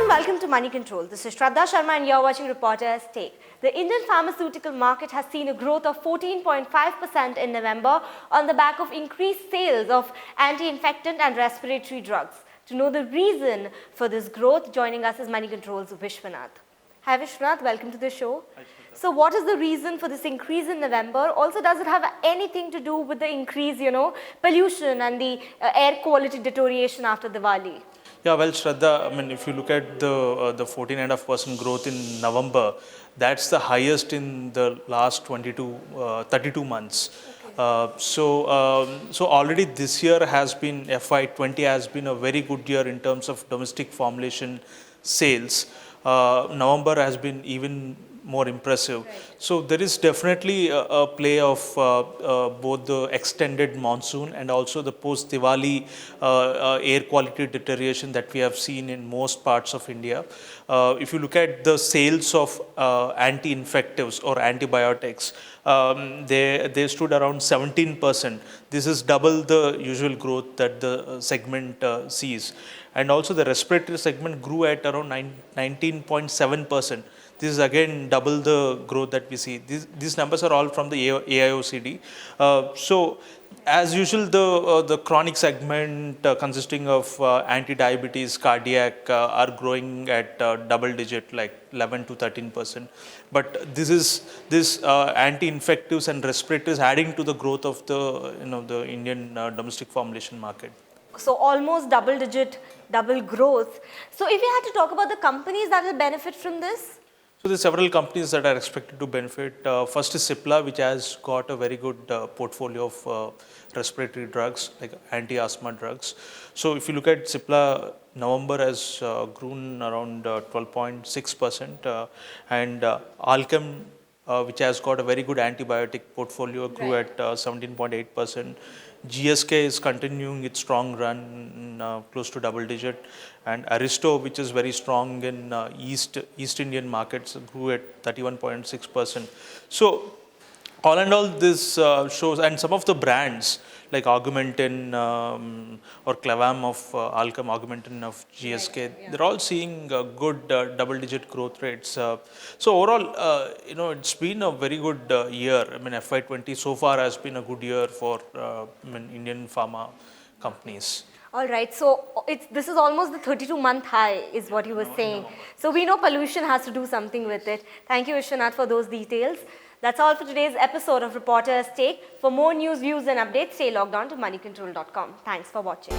welcome to Money Control. This is Shraddha Sharma and you're watching Reporter's Take. The Indian pharmaceutical market has seen a growth of 14.5% in November on the back of increased sales of anti-infectant and respiratory drugs. To know the reason for this growth, joining us is Money Control's Vishwanath. Hi Vishwanath, welcome to the show. Hi, Shraddha. So what is the reason for this increase in November? Also, does it have anything to do with the increase, pollution and the air quality deterioration after Diwali? Yeah, well, Shraddha, I mean, if you look at the 14.5% growth in November, that's the highest in the last 32 months. Okay. So already this year has been, FY20 has been a very good year in terms of domestic formulation sales. November has been even more impressive. Right. So there is definitely a play of both the extended monsoon and also the post-Diwali air quality deterioration that we have seen in most parts of India. If you look at the sales of anti-infectives or antibiotics, they stood around 17%. This is double the usual growth that the segment sees. And also the respiratory segment grew at around 19.7%. This is again double the growth that we see. These numbers are all from the AIOCD. So as usual, the chronic segment consisting of anti-diabetes, cardiac are growing at double digit, like 11 to 13%. But this anti-infectives and respiratories adding to the growth of the Indian domestic formulation market. So almost double growth. So if you had to talk about the companies that will benefit from this? So there are several companies that are expected to benefit. First is Cipla, which has got a very good portfolio of respiratory drugs, like anti-asthma drugs. So if you look at Cipla, November has grown around 12.6%, and Alchem, which has got a very good antibiotic portfolio, grew at 17.8%. GSK is continuing its strong run, close to double digit, and Aristo, which is very strong in East Indian markets, grew at 31.6%. So all in all, this shows, and some of the brands like Augmentin or Clavam of Alchem, Augmentin of GSK, they're all seeing good double-digit growth rates. So overall, it's been a very good year. I mean, FY20 so far has been a good year for Indian pharma companies. All right, so this is almost the 32-month high is what you were saying. So we know pollution has to do something with it. Thank you, Vishwanath, for those details. That's all for today's episode of Reporter's Take. For more news, views and updates, stay logged on to moneycontrol.com. Thanks for watching.